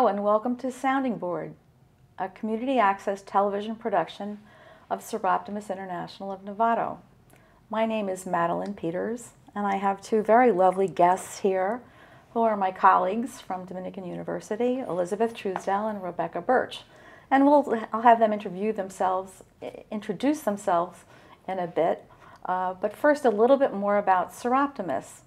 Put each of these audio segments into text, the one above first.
Hello and welcome to Sounding Board, a community access television production of Seroptimus International of Novato. My name is Madeline Peters, and I have two very lovely guests here who are my colleagues from Dominican University, Elizabeth Truesdell and Rebecca Birch. And I'll have them introduce themselves in a bit. But first, a little bit more about Seroptimus.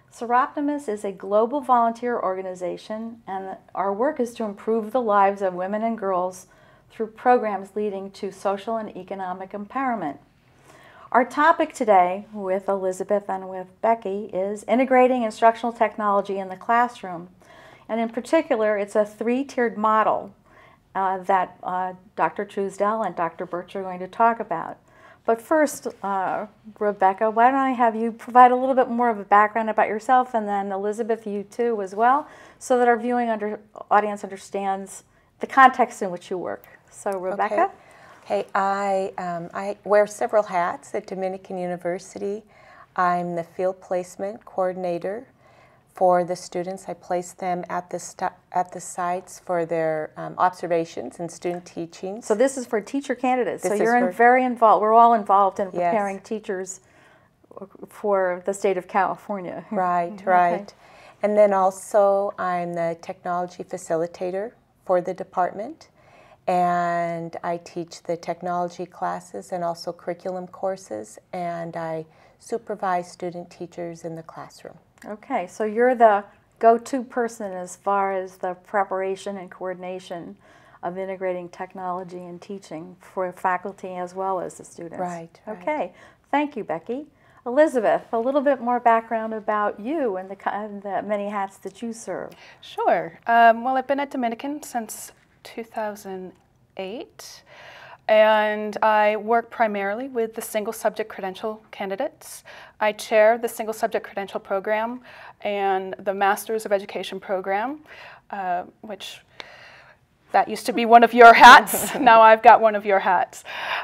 Seroptimus is a global volunteer organization, and our work is to improve the lives of women and girls through programs leading to social and economic empowerment. Our topic today with Elizabeth and with Becky is integrating instructional technology in the classroom. And in particular, it's a three-tiered model that Dr. Truesdell and Dr. Birch are going to talk about. But first, Rebecca, why don't I have you provide a little bit more of a background about yourself, and then Elizabeth, you too as well, so that our viewing audience understands the context in which you work. So Rebecca? Okay, I wear several hats at Dominican University. I'm the field placement coordinator for the students. I place them at the sites for their observations and student teaching. So this is for teacher candidates. So you're very involved. We're all involved in preparing teachers for the state of California. Right, right. Okay. And then also I'm the technology facilitator for the department. And I teach the technology classes and also curriculum courses. And I supervise student teachers in the classroom. Okay, so you're the go-to person as far as the preparation and coordination of integrating technology and teaching for faculty as well as the students. Right. Okay, thank you, Becky. Elizabeth, a little bit more background about you and the many hats that you serve. Sure. Well, I've been at Dominican since 2008. And I work primarily with the single subject credential candidates. I chair the single subject credential program and the Masters of Education program, which that used to be one of your hats. Now I've got one of your hats.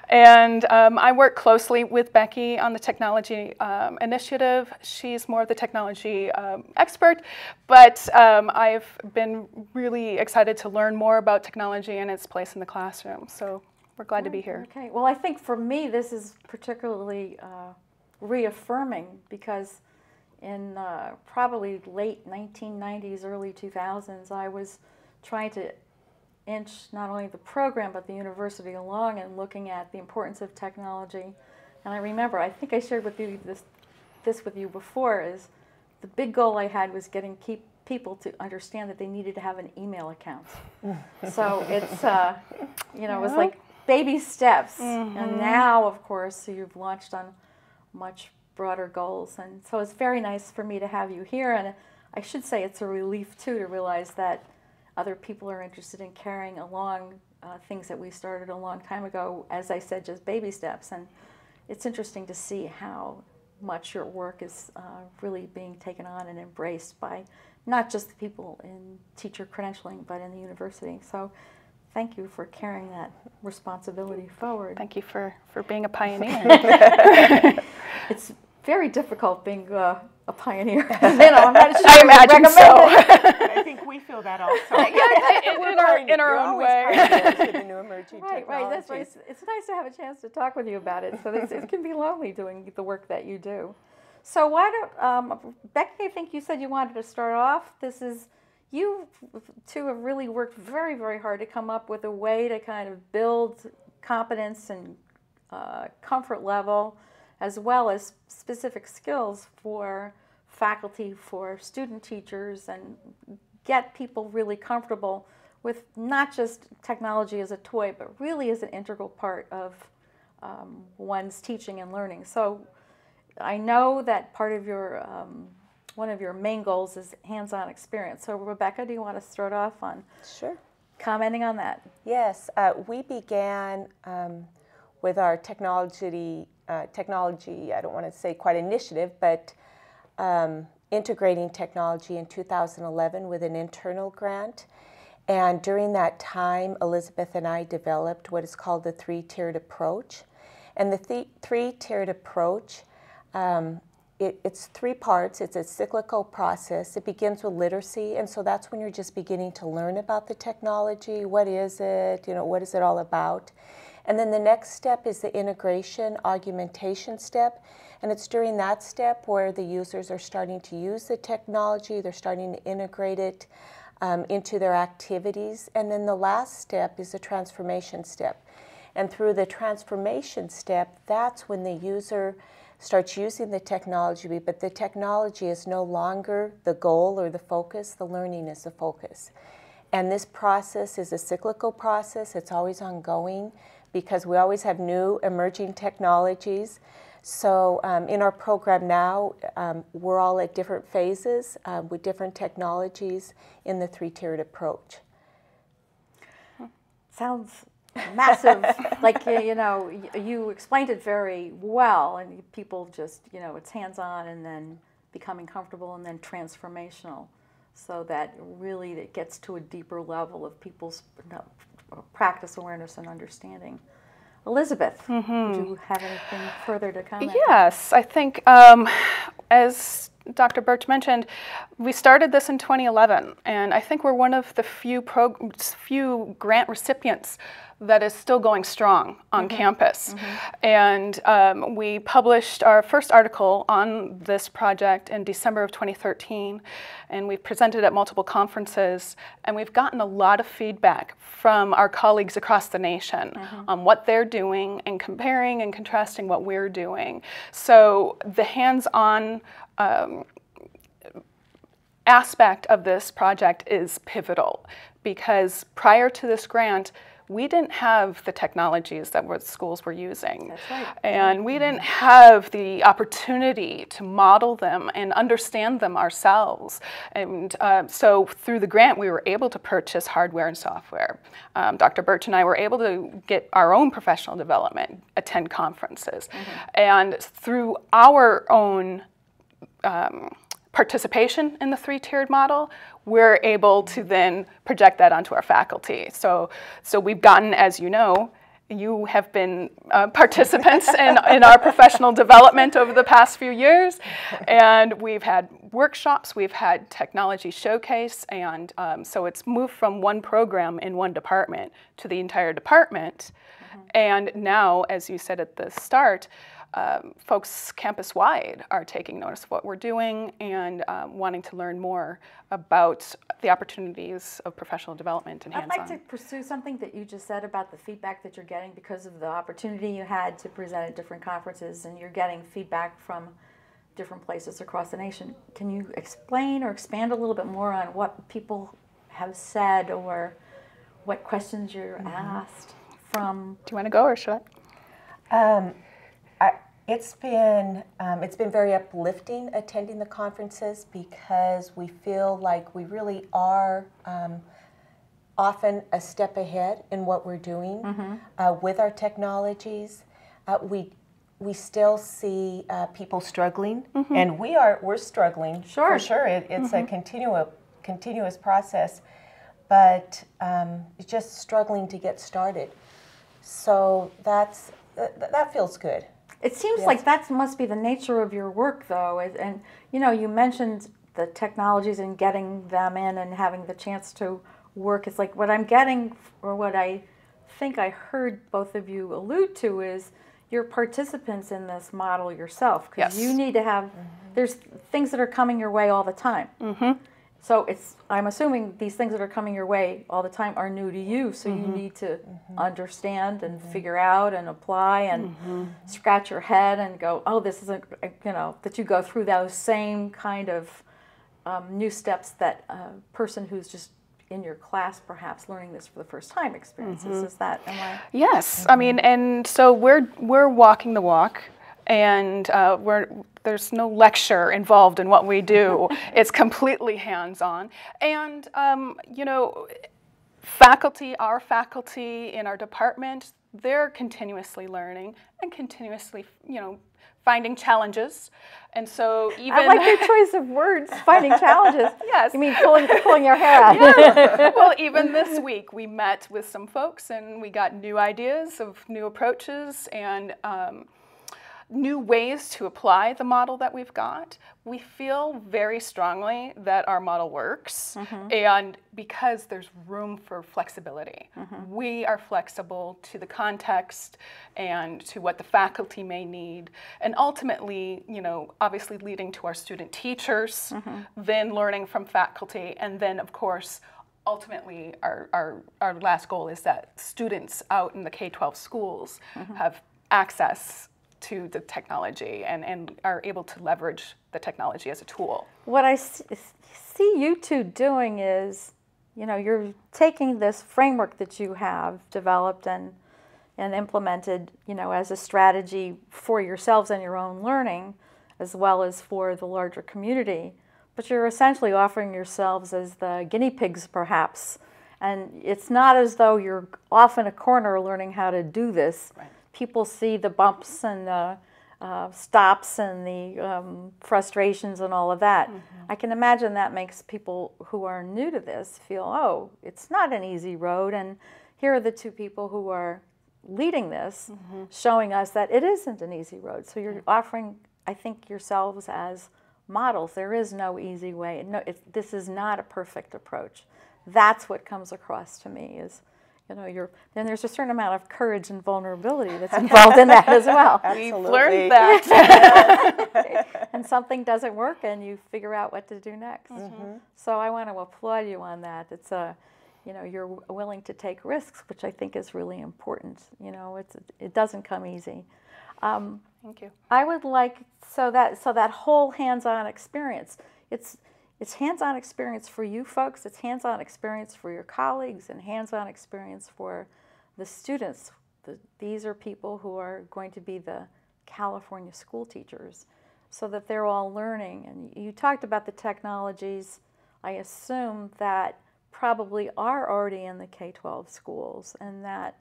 And I work closely with Becky on the technology initiative. She's more of the technology expert, but I've been really excited to learn more about technology and its place in the classroom. So we're glad to be here. Okay. Well, I think for me this is particularly reaffirming because in probably late 1990s, early 2000s, I was trying to inch not only the program but the university along and looking at the importance of technology. And I remember, I think I shared with you this with you before, is the big goal I had was getting people to understand that they needed to have an email account. So it's, you know, it was like baby steps. And now, of course, you've launched on much broader goals. And so it's very nice for me to have you here. And I should say it's a relief, too, to realize that other people are interested in carrying along things that we started a long time ago, as I said, just baby steps. And it's interesting to see how much your work is really being taken on and embraced by not just the people in teacher credentialing, but in the university. So thank you for carrying that responsibility forward. Thank you for being a pioneer. It's very difficult being a pioneer. You know, I'm not sure I imagine so. I think we feel that also. in our own way. The new emerging right. That's right. It's nice to have a chance to talk with you about it. So it can be lonely doing the work that you do. So why don't, Becky, I think you said you wanted to start off. You two have really worked very, very hard to come up with a way to kind of build competence and comfort level, as well as specific skills for faculty, for student teachers, and get people really comfortable with not just technology as a toy, but really as an integral part of one's teaching and learning. So I know that part of your, one of your main goals is hands-on experience. So Rebecca, do you want to start off on commenting on that? Yes, we began with our technology, I don't want to say quite initiative, but integrating technology in 2011 with an internal grant. And during that time, Elizabeth and I developed what is called the three-tiered approach. And the three-tiered approach it's three parts. It's a cyclical process. It begins with literacy, and so that's when you're just beginning to learn about the technology. What is it? What is it all about? And then the next step is the integration, augmentation step. And it's during that step where the users are starting to use the technology, they're starting to integrate it into their activities. And then the last step is the transformation step. And through the transformation step, that's when the user starts using the technology, but the technology is no longer the goal or the focus, the learning is the focus. And this process is a cyclical process, it's always ongoing because we always have new emerging technologies. So in our program now, we're all at different phases with different technologies in the three-tiered approach. Sounds massive. Like, you explained it very well, and people just, it's hands-on and then becoming comfortable and then transformational, so that really it gets to a deeper level of people's practice, awareness, and understanding. Elizabeth, do you have anything further to comment? Yes, I think as Dr. Birch mentioned, we started this in 2011, and I think we're one of the few grant recipients that is still going strong on campus. And we published our first article on this project in December of 2013, and we've presented at multiple conferences, and we've gotten a lot of feedback from our colleagues across the nation on what they're doing and comparing and contrasting what we're doing. So the hands-on aspect of this project is pivotal, because prior to this grant, we didn't have the technologies that schools were using. That's right. And we didn't have the opportunity to model them and understand them ourselves. And so through the grant, we were able to purchase hardware and software. Dr. Birch and I were able to get our own professional development, attend conferences. And through our own participation in the three-tiered model, we're able to then project that onto our faculty. So we've gotten, as you know, you have been participants in our professional development over the past few years, and we've had workshops, we've had technology showcase, and so it's moved from one program in one department to the entire department. And now, as you said at the start, folks campus-wide are taking notice of what we're doing and wanting to learn more about the opportunities of professional development and hands-on. I'd like to pursue something that you just said about the feedback that you're getting because of the opportunity you had to present at different conferences, and you're getting feedback from different places across the nation. Can you explain or expand a little bit more on what people have said or what questions you're asked from? Do you want to go, or should I? It's been very uplifting attending the conferences because we feel like we really are often a step ahead in what we're doing with our technologies. We still see people struggling, and we're struggling for sure. It's a continuous process, but just struggling to get started. So that feels good. It seems like that must be the nature of your work, though. And you mentioned the technologies and getting them in and having the chance to work. It's like what I'm getting, or what I think I heard both of you allude to, is you're participants in this model yourself, because you need to have. There's things that are coming your way all the time. So I'm assuming these things that are coming your way all the time are new to you, so you need to understand and figure out and apply and scratch your head and go, oh, this isn't, that you go through those same kind of new steps that a person who's just in your class perhaps learning this for the first time experiences. Is that, am I? Yes, I mean, and so we're walking the walk. And there's no lecture involved in what we do. It's completely hands-on. And, our faculty in our department, they're continuously learning and continuously, finding challenges. And so even... I like your choice of words, finding challenges. Yes. You mean pulling your hair out. Yes. Well, even this week we met with some folks and we got new ideas of new approaches, and new ways to apply the model that we've got. We feel very strongly that our model works, and because there's room for flexibility. We are flexible to the context and to what the faculty may need, and ultimately, you know, obviously leading to our student teachers, then learning from faculty, and then of course, ultimately our last goal is that students out in the K-12 schools have access to the technology and are able to leverage the technology as a tool. What I see you two doing is, you know, you're taking this framework that you have developed and implemented, you know, as a strategy for yourselves and your own learning, as well as for the larger community. But you're essentially offering yourselves as the guinea pigs, perhaps. And it's not as though you're off in a corner learning how to do this. Right. People see the bumps and the stops and the frustrations and all of that. I can imagine that makes people who are new to this feel, oh, it's not an easy road. And here are the two people who are leading this, showing us that it isn't an easy road. So you're offering, I think, yourselves as models. There is no easy way. No, this is not a perfect approach. That's what comes across to me is, you know, then there's a certain amount of courage and vulnerability that's involved in that as well. We've learned that. And something doesn't work and you figure out what to do next. So I want to applaud you on that. It's you know, you're willing to take risks, which I think is really important. You know, it doesn't come easy. Thank you. I would like, so that whole hands-on experience, it's hands-on experience for you folks, it's hands-on experience for your colleagues, and hands-on experience for the students. These are people who are going to be the California school teachers, so that they're all learning. And you talked about the technologies, I assume, that probably are already in the K-12 schools, and that,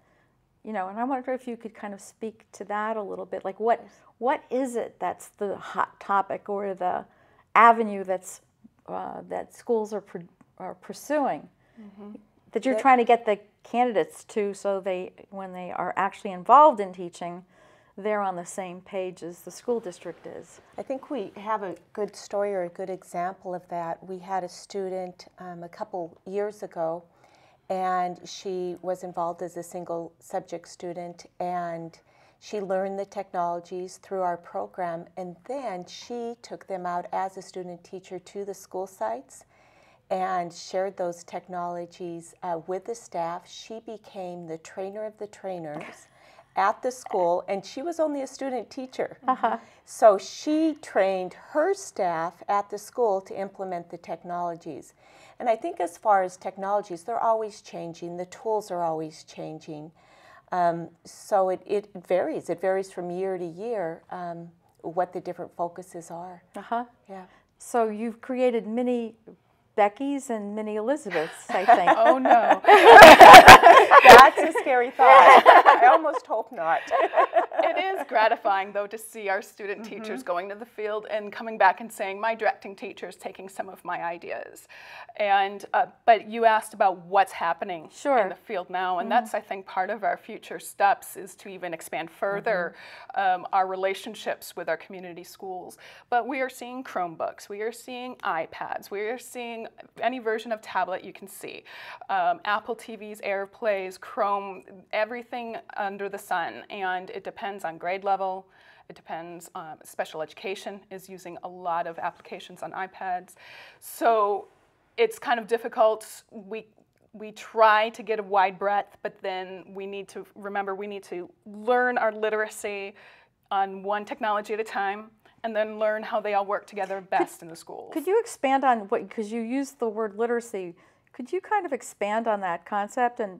you know, and I wonder if you could kind of speak to that a little bit. Like, what is it that's the hot topic or the avenue that's that schools are pursuing, that you're trying to get the candidates to, so when they are actually involved in teaching, they're on the same page as the school district is? I think we have a good story or a good example of that. We had a student a couple years ago, and she was involved as a single subject student, and she learned the technologies through our program, and then she took them out as a student teacher to the school sites and shared those technologies with the staff. She became the trainer of the trainers at the school, and she was only a student teacher. So she trained her staff at the school to implement the technologies. And I think as far as technologies, they're always changing. The tools are always changing. So it varies. It varies from year to year what the different focuses are. Yeah. So you've created mini Beckys and mini Elizabeths, I think. Oh no. That's a scary thought. I almost hope not. It is gratifying, though, to see our student teachers going to the field and coming back and saying, my directing teacher is taking some of my ideas. And but you asked about what's happening in the field now, and that's, I think, part of our future steps is to even expand further our relationships with our community schools. But we are seeing Chromebooks, we are seeing iPads, we are seeing any version of tablet you can see. Apple TVs, AirPlays, Chrome, everything under the sun, and it depends on grade level. It depends on special education is using a lot of applications on iPads. So it's kind of difficult. We try to get a wide breadth, but then we need to remember we need to learn our literacy on one technology at a time, and then learn how they all work together best in the schools. Could you expand on what, because you used the word literacy, could you kind of expand on that concept and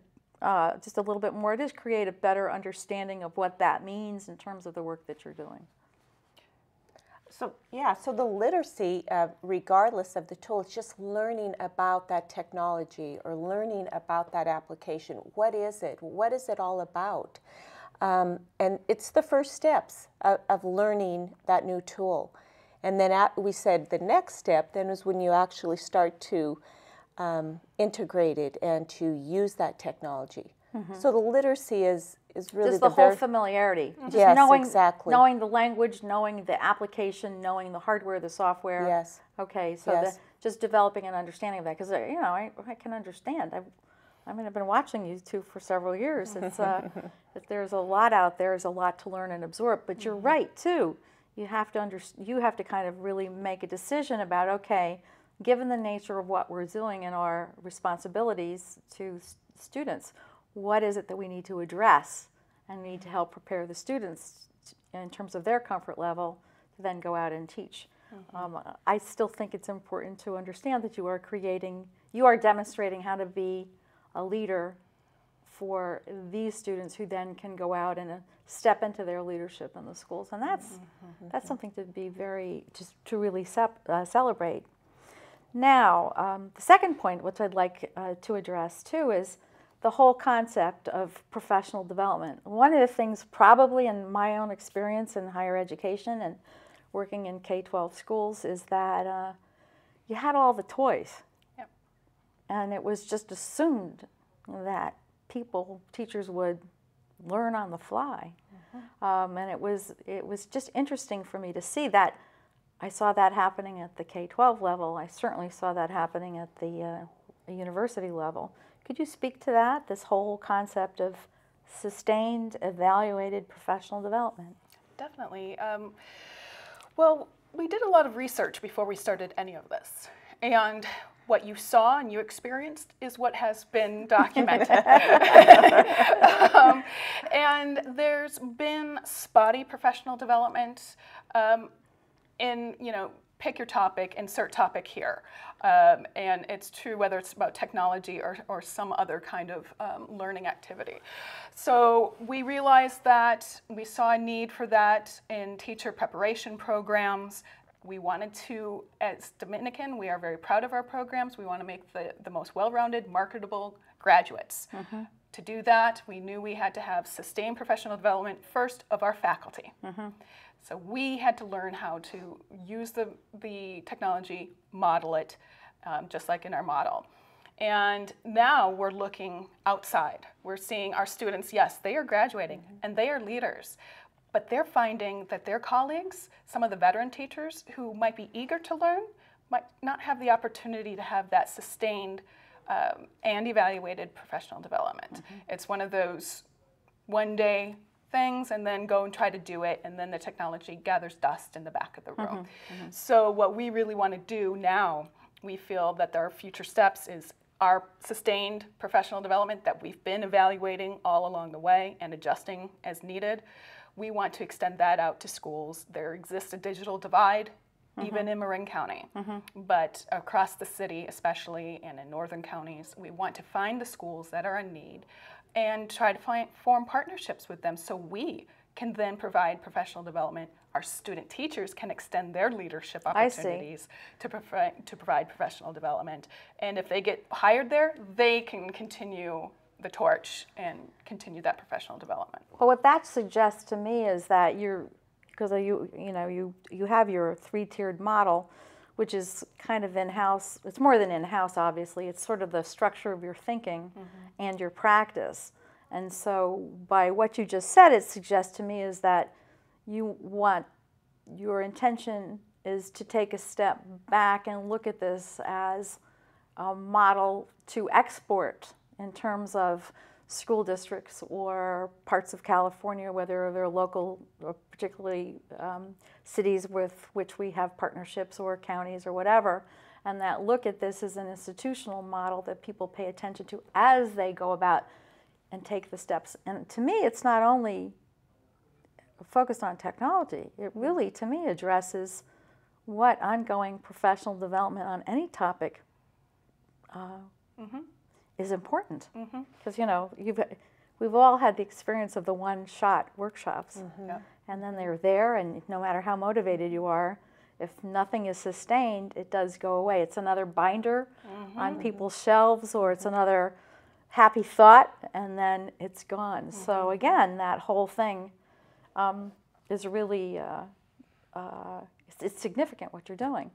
just a little bit more, just create a better understanding of what that means in terms of the work that you're doing? So yeah, so the literacy, regardless of the tool, it's just learning about that technology or learning about that application. What is it? What is it all about? And it's the first steps of learning that new tool. And then we said the next step then is when you actually start to integrate it and to use that technology. So the literacy is is really just the whole familiarity. Just Yes, knowing, exactly. knowing the language, knowing the application, knowing the hardware, the software. Yes. Okay, so Yes. just developing an understanding of that, because I can understand. I've been watching you two for several years. It's if there's a lot out there, there's a lot to learn and absorb. But you're right too. You have to kind of really make a decision about, okay, given the nature of what we're doing and our responsibilities to students, what is it that we need to address and need to help prepare the students in terms of their comfort level to then go out and teach. I still think it's important to understand that you are demonstrating how to be a leader for these students who then can go out and step into their leadership in the schools. And that's something to be to really celebrate. Now, the second point, which I'd like to address too, is the whole concept of professional development. One of the things, probably in my own experience in higher education and working in K-12 schools, is that you had all the toys. Yep. And it was just assumed that teachers would learn on the fly. And it was just interesting for me to see that. I saw that happening at the K-12 level. I certainly saw that happening at the university level. Could you speak to that, this whole concept of sustained, evaluated professional development? Definitely. Well, we did a lot of research before we started any of this. And what you saw and you experienced is what has been documented. And there's been spotty professional development in, pick your topic, insert topic here. And it's true whether it's about technology or some other kind of learning activity. So we realized that we saw a need for that in teacher preparation programs. We wanted to, as Dominican, we are very proud of our programs. We want to make the most well-rounded, marketable graduates. To do that, we knew we had to have sustained professional development first of our faculty. So we had to learn how to use the technology, model it, just like in our model. And now we're looking outside. We're seeing our students, yes, they are graduating and they are leaders, but they're finding that their colleagues, some of the veteran teachers who might be eager to learn, might not have the opportunity to have that sustained and evaluated professional development. It's one of those one-day things and then go and try to do it, and then the technology gathers dust in the back of the room. So what we really want to do now, we feel that our future steps is our sustained professional development that we've been evaluating all along the way and adjusting as needed. We want to extend that out to schools. There exists a digital divide, even in Marin County, but across the city especially, and in northern counties, we want to find the schools that are in need and try to form partnerships with them so we can then provide professional development. Our student teachers can extend their leadership opportunities to provide professional development. And if they get hired there, they can continue the torch and continue that professional development. Well, what that suggests to me is that because you have your three-tiered model, which is kind of in-house. It's more than in-house, obviously. It's sort of the structure of your thinking and your practice. And so by what you just said, it suggests to me is that your intention is to take a step back and look at this as a model to export in terms of school districts or parts of California, whether they're local, or particularly cities with which we have partnerships, or counties or whatever, and that look at this as an institutional model that people pay attention to as they go about and take the steps. And to me, it's not only focused on technology. It really, to me, addresses what ongoing professional development on any topic is important. Because, we've all had the experience of the one-shot workshops. And then they're there, and no matter how motivated you are, if nothing is sustained, it does go away. It's another binder on people's shelves, or it's another happy thought, and then it's gone. So again, that whole thing is really, it's significant what you're doing.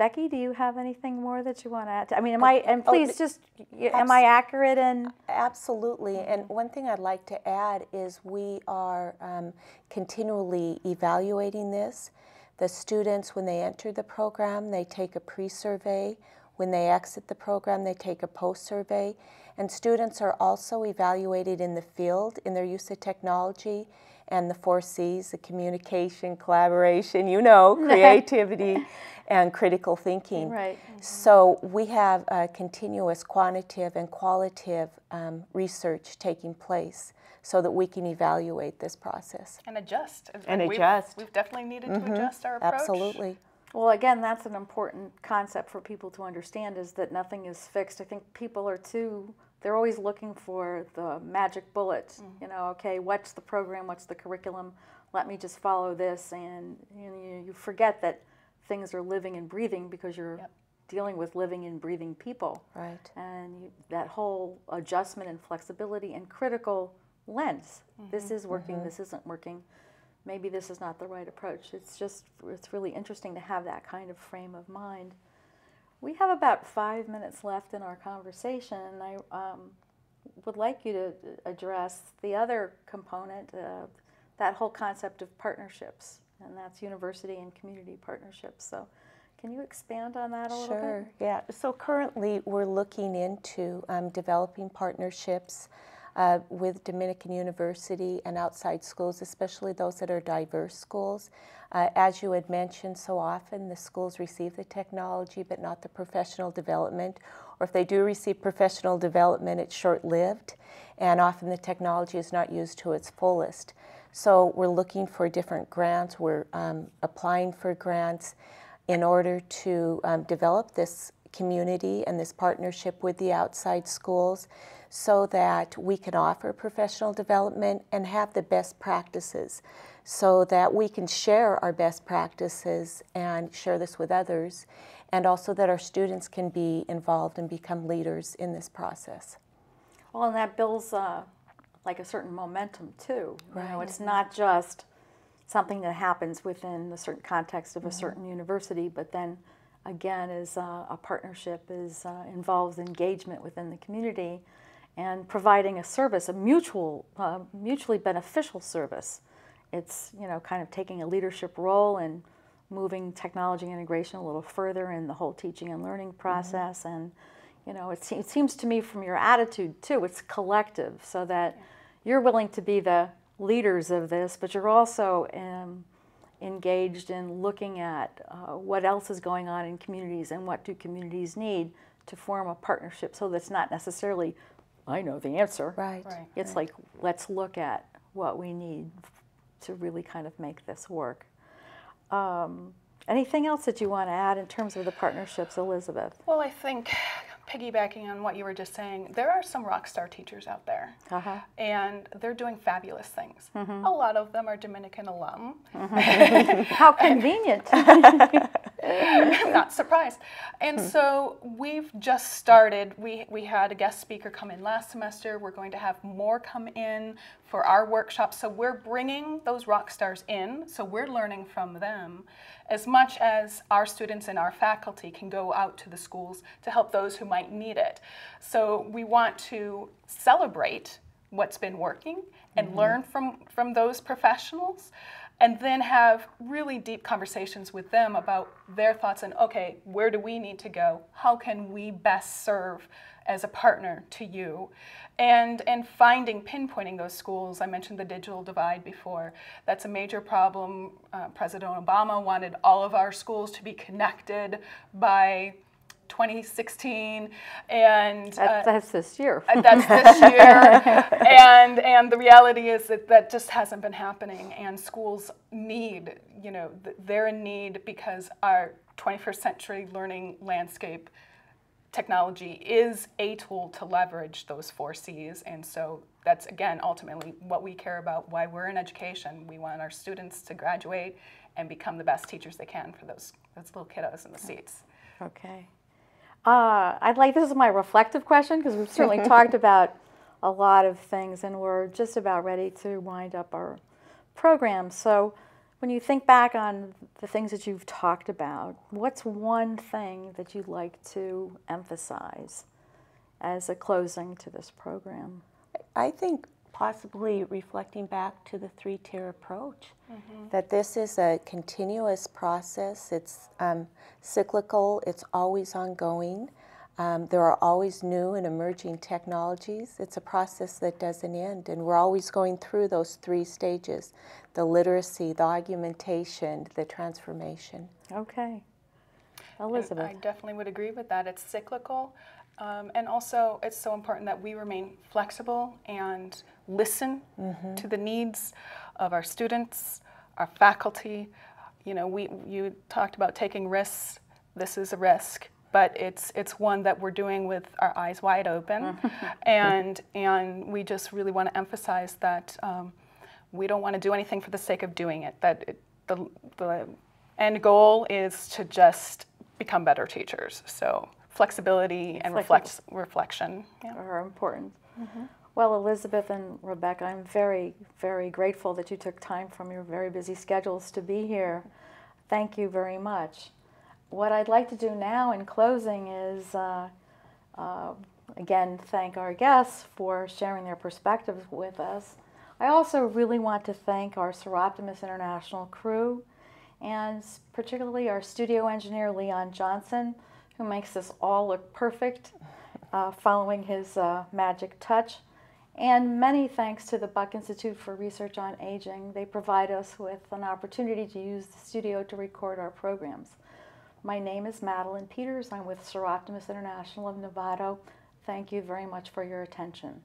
Becky, do you have anything more that you want to add? I mean, and please am I accurate in? Absolutely. And one thing I'd like to add is we are continually evaluating this. The students, when they enter the program, they take a pre-survey. When they exit the program, they take a post-survey. And students are also evaluated in the field in their use of technology and the 4 C's, the communication, collaboration, creativity, and critical thinking. Right. So we have continuous quantitative and qualitative research taking place so that we can evaluate this process. And adjust. And we've definitely needed to adjust our approach. Absolutely. Well, again, that's an important concept for people to understand, is that nothing is fixed. I think people are they're always looking for the magic bullet. Okay, what's the program, what's the curriculum? Let me just follow this. And you forget that things are living and breathing, because you're dealing with living and breathing people. Right. And that whole adjustment and flexibility and critical lens. This is working, this isn't working. Maybe this is not the right approach. It's really interesting to have that kind of frame of mind. We have about 5 minutes left in our conversation. I would like you to address the other component, that whole concept of partnerships, and that's university and community partnerships. So can you expand on that a little bit? Sure, yeah. So currently we're looking into developing partnerships with Dominican University and outside schools, especially those that are diverse schools. As you had mentioned, so often the schools receive the technology but not the professional development, or if they do receive professional development, it's short-lived, and often the technology is not used to its fullest. So we're looking for different grants. We're applying for grants in order to develop this community and this partnership with the outside schools, so that we can offer professional development and have the best practices, so that we can share our best practices and share this with others, and also that our students can be involved and become leaders in this process. Well, and that builds like a certain momentum too. Right. It's not just something that happens within the certain context of a certain university, but then again is a partnership, involves engagement within the community and providing a service, a mutually beneficial service. It's kind of taking a leadership role and moving technology integration a little further in the whole teaching and learning process. And it seems to me from your attitude too, it's collective, so that you're willing to be the leaders of this, but you're also engaged in looking at what else is going on in communities and what do communities need to form a partnership, so that's not necessarily, I know the answer. Right. It's like, let's look at what we need to really kind of make this work. Anything else that you want to add in terms of the partnerships, Elizabeth? Well, I think, piggybacking on what you were just saying, there are some rock star teachers out there, and they're doing fabulous things. A lot of them are Dominican alum. How convenient. I'm not surprised. And so we've just started. We had a guest speaker come in last semester. We're going to have more come in for our workshop. So we're bringing those rock stars in, so we're learning from them as much as our students and our faculty can go out to the schools to help those who might need it. So we want to celebrate what's been working and learn from those professionals, and then have really deep conversations with them about their thoughts and, okay, where do we need to go? How can we best serve as a partner to you? And pinpointing those schools. I mentioned the digital divide before. That's a major problem. President Obama wanted all of our schools to be connected by 2016, and that's this year. That's this year, and the reality is that just hasn't been happening. And schools need, they're in need, because our 21st century learning landscape technology is a tool to leverage those 4 C's, and so that's, again, ultimately what we care about, why we're in education. We want our students to graduate and become the best teachers they can for those little kiddos in the seats. Okay. This is my reflective question, because we've certainly talked about a lot of things, and we're just about ready to wind up our program. So When you think back on the things that you've talked about, what's one thing that you'd like to emphasize as a closing to this program? I think possibly reflecting back to the three-tier approach, that this is a continuous process. It's cyclical, it's always ongoing. There are always new and emerging technologies. It's a process that doesn't end, and we're always going through those three stages: the literacy, the augmentation, the transformation. Okay. And Elizabeth. I definitely would agree with that. It's cyclical, and also it's so important that we remain flexible and listen to the needs of our students, our faculty. You know, you talked about taking risks. This is a risk, but it's one that we're doing with our eyes wide open, and we just really want to emphasize that we don't want to do anything for the sake of doing it. That the end goal is to just become better teachers. So flexibility and reflection are important. Well, Elizabeth and Rebecca, I'm very, very grateful that you took time from your very busy schedules to be here. Thank you very much. What I'd like to do now in closing is, again, thank our guests for sharing their perspectives with us. I also really want to thank our Soroptimist International crew, and particularly our studio engineer, Leon Johnson, who makes this all look perfect, following his magic touch. And many thanks to the Buck Institute for Research on Aging. They provide us with an opportunity to use the studio to record our programs. My name is Madeline Peters. I'm with Soroptimist International of Novato. Thank you very much for your attention.